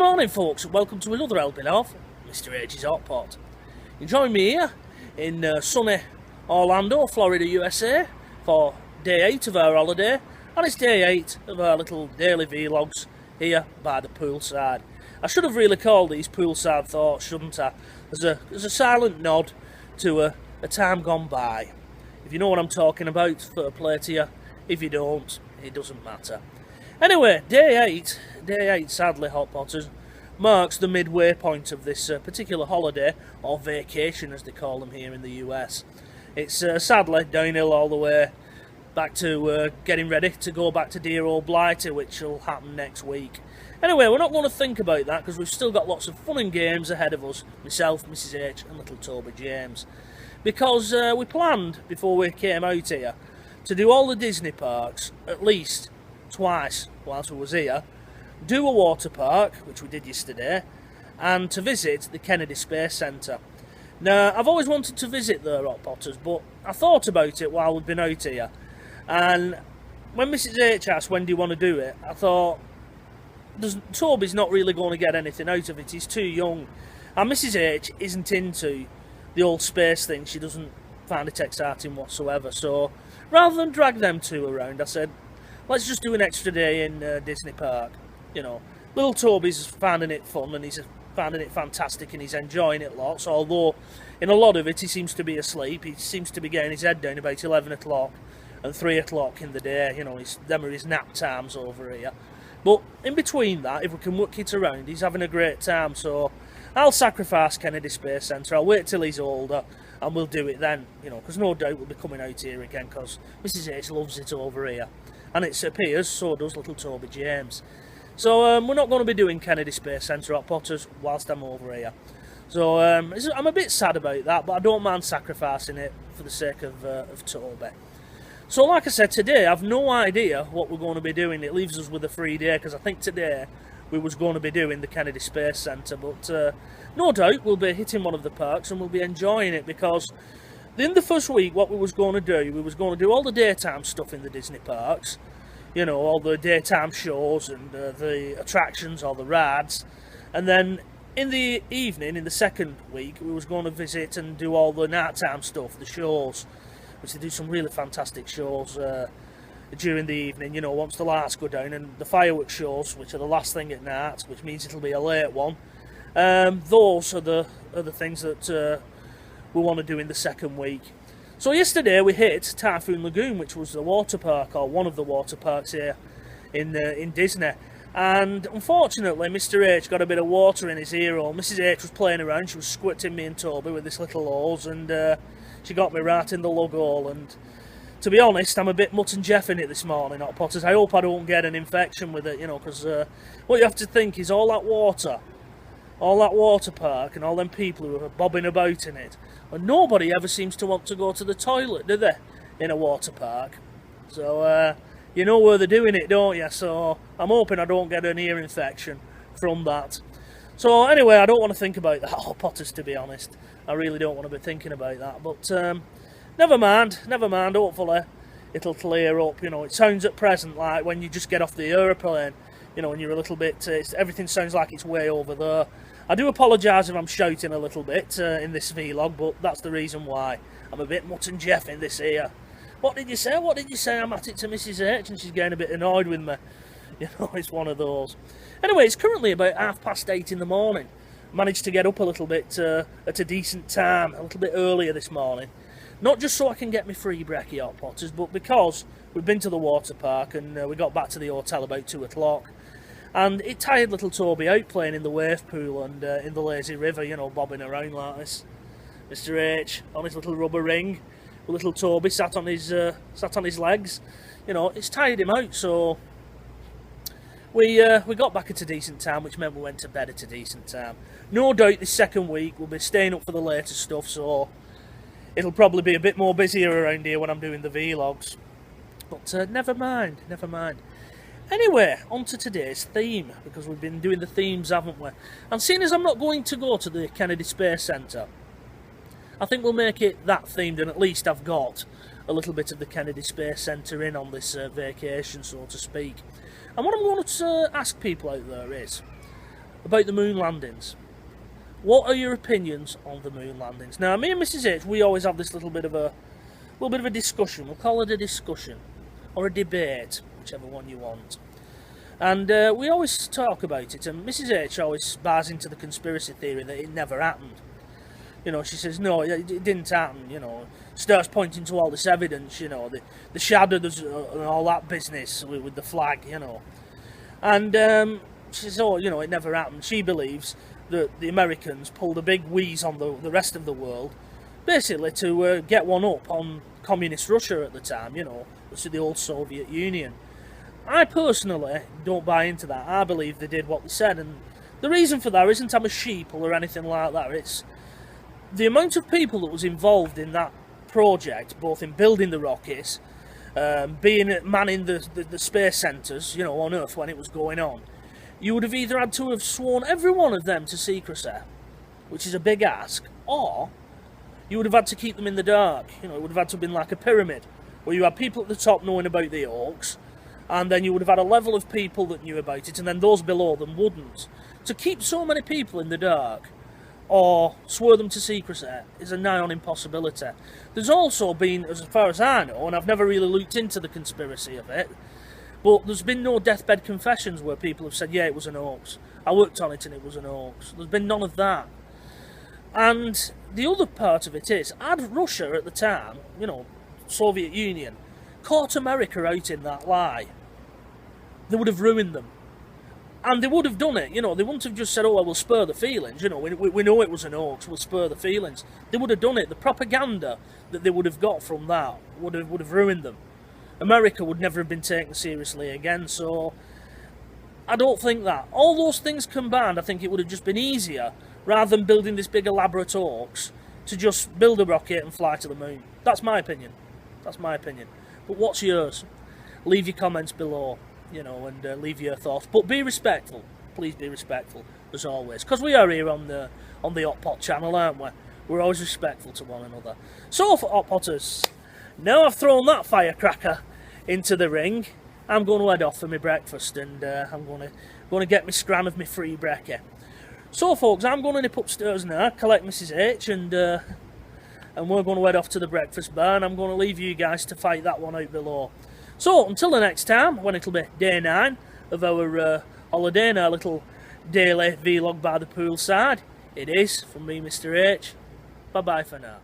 morning, folks, and welcome to another helping of Mr. H's Hot Pot. You join me here in sunny Orlando, Florida, USA for day 8 of our holiday, and it's day 8 of our little daily vlogs here by the poolside. I should have really called these poolside thoughts, shouldn't I? As a silent nod to a time gone by. If you know what I'm talking about, fair play to you. If you don't, it doesn't matter. Anyway, day 8, sadly, Hot Potters, marks the midway point of this particular holiday, or vacation as they call them here in the US. It's sadly downhill all the way back to getting ready to go back to dear old Blighty, which will happen next week. Anyway, we're not going to think about that because we've still got lots of fun and games ahead of us, myself, Mrs H and little Toby James. Because we planned, before we came out here, to do all the Disney parks, at least twice whilst we was here, do a water park, which we did yesterday, and to visit the Kennedy Space Centre. Now, I've always wanted to visit there, Hot Potters, but I thought about it while we've been out here, and when Mrs H asked when do you want to do it, I thought, Toby's not really going to get anything out of it, he's too young, and Mrs H isn't into the old space thing, she doesn't find it exciting whatsoever, so rather than drag them two around, I said, let's just do an extra day in Disney Park. You know, little Toby's finding it fun and he's finding it fantastic and he's enjoying it lots, although in a lot of it he seems to be asleep. He seems to be getting his head down about 11 o'clock and 3 o'clock in the day. You know, them are his nap times over here. But in between that, if we can work it around, he's having a great time. So I'll sacrifice Kennedy Space Centre. I'll wait till he's older and we'll do it then, you know, because no doubt we'll be coming out here again because Mrs H loves it over here. And it appears so does little Toby James. So we're not going to be doing Kennedy Space Centre Hot Potters whilst I'm over here. So I'm a bit sad about that, but I don't mind sacrificing it for the sake of Toby. So like I said, today I've no idea what we're going to be doing. It leaves us with a free day because I think today we was going to be doing the Kennedy Space Centre, but no doubt we'll be hitting one of the parks and we'll be enjoying it because in the first week what we was going to do all the daytime stuff in the Disney parks, you know, all the daytime shows and the attractions or the rides, and then in the evening, in the second week, we was going to visit and do all the nighttime stuff, the shows, which they do some really fantastic shows during the evening, you know, once the lights go down, and the fireworks shows, which are the last thing at night, which means it'll be a late one. Those are the things that we want to do in the second week. So yesterday we hit Typhoon Lagoon, which was the water park, or one of the water parks here in Disney. And unfortunately, Mr H got a bit of water in his ear hole. Mrs H was playing around, she was squirting me and Toby with this little hose, and she got me right in the lug hole. And to be honest, I'm a bit mutt and Jeff in it this morning, Hot Potters. I hope I don't get an infection with it, you know, because what you have to think is all that water park and all them people who are bobbing about in it, and nobody ever seems to want to go to the toilet, do they, in a water park? So you know where they're doing it, don't you? So I'm hoping I don't get an ear infection from that. So anyway, I don't want to think about that, Hot Potters, to be honest. I really don't want to be thinking about that, but never mind, hopefully it'll clear up. You know, it sounds at present like when you just get off the aeroplane, you know, and you're a little bit, everything sounds like it's way over there. I do apologise if I'm shouting a little bit in this vlog, but that's the reason why. I'm a bit mutt and Jeff in this here. What did you say? What did you say? I'm at it to Mrs H and she's getting a bit annoyed with me. You know, it's one of those. Anyway, it's currently about 8:30 in the morning. Managed to get up a little bit at a decent time, a little bit earlier this morning. Not just so I can get my free brekkie, Hot Potters, but because we've been to the water park and we got back to the hotel about 2 o'clock. And it tired little Toby out playing in the wave pool and in the lazy river, you know, bobbing around like this. Mr H on his little rubber ring, with little Toby sat on his legs. You know, it's tired him out, so we got back at a decent time, which meant we went to bed at a decent time. No doubt this second week we'll be staying up for the later stuff, so it'll probably be a bit more busier around here when I'm doing the vlogs. But never mind. Anyway, on to today's theme, because we've been doing the themes, haven't we? And seeing as I'm not going to go to the Kennedy Space Centre, I think we'll make it that themed, and at least I've got a little bit of the Kennedy Space Centre in on this vacation, so to speak. And what I'm going to ask people out there is, about the moon landings. What are your opinions on the moon landings? Now, me and Mrs H, we always have this little bit of a discussion. We'll call it a discussion or a debate, whichever one you want. And we always talk about it, and Mrs H always buys into the conspiracy theory that it never happened. You know, she says, no, it didn't happen, you know. Starts pointing to all this evidence, you know, the shadows and all that business with the flag, you know. And she says, oh, you know, it never happened. She believes that the Americans pulled a big wheeze on the rest of the world, basically to get one up on communist Russia at the time, you know, which is the old Soviet Union. I personally don't buy into that. I believe they did what they said, and the reason for that isn't I'm a sheeple or anything like that. It's the amount of people that was involved in that project, both in building the rockets, manning the space centres, you know, on Earth when it was going on. You would have either had to have sworn every one of them to secrecy, which is a big ask, or you would have had to keep them in the dark. You know, it would have had to have been like a pyramid, where you had people at the top knowing about the hoax, and then you would have had a level of people that knew about it, and then those below them wouldn't. To keep so many people in the dark, or swear them to secrecy, is a nigh on impossibility. There's also been, as far as I know, and I've never really looked into the conspiracy of it, but there's been no deathbed confessions where people have said, yeah, it was an hoax. I worked on it and it was an hoax. There's been none of that. And the other part of it is, had Russia at the time, you know, Soviet Union, caught America out in that lie, they would have ruined them. And they would have done it, you know, they wouldn't have just said, oh, well, we'll spur the feelings, you know, we know it was an hoax, we'll spur the feelings. They would have done it. The propaganda that they would have got from that would have ruined them. America would never have been taken seriously again, so I don't think that. All those things combined, I think it would have just been easier, rather than building this big elaborate hoax, to just build a rocket and fly to the moon. That's my opinion. That's my opinion. But what's yours? Leave your comments below, you know, and leave your thoughts. But be respectful. Please be respectful, as always. Because we are here on the Hot Pot channel, aren't we? We're always respectful to one another. So, for Hot Potters, now I've thrown that firecracker into the ring, I'm going to head off for my breakfast, and I'm going to get my scran of my free brekkie. So, folks, I'm going to nip upstairs now, collect Mrs H, and we're going to head off to the breakfast bar, and I'm going to leave you guys to fight that one out below. So, until the next time, when it'll be day 9 of our holiday and our little daily vlog by the poolside, it is, from me, Mr H. Bye-bye for now.